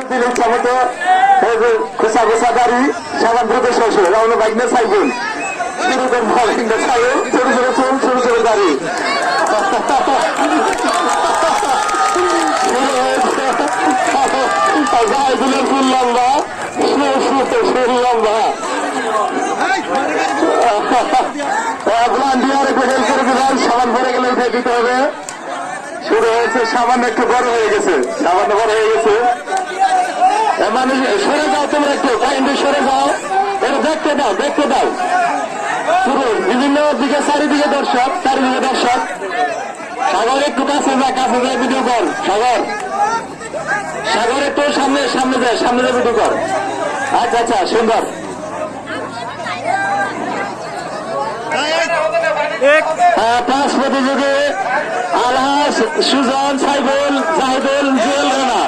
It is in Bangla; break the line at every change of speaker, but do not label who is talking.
দিন ইচ্ছা মতো খোসা খোসা দাড়ি সাবান দ্রুত শ্বশুর রাউন্ড বাইক না সাইকেল শুরু করে সাইকেল ছোট ছোট চুল ছোট ছোট দাড়ি ফুল লম্বা ফুল লম্বা সাবান পরে গেলে উঠে দিতে হবে। শুরু হয়েছে সামান্য একটু বড় হয়ে গেছে সামান্য বড় হয়ে গেছে মানুষ সরে যাও তোমরা একটু কাইন্ডে সরে যাও এটা দেখতে দাও পুরো বিভিন্ন দিকে চারিদিকে দর্শক সাগর একটু কাছে যায় ভিডিও কর সাগর একটু সামনে যায় ভিডিও কর আচ্ছা সুন্দর পাঁচ প্রতিযোগী আলহাস সুজন সাইফুল জাহিদুল জুয়েল রানা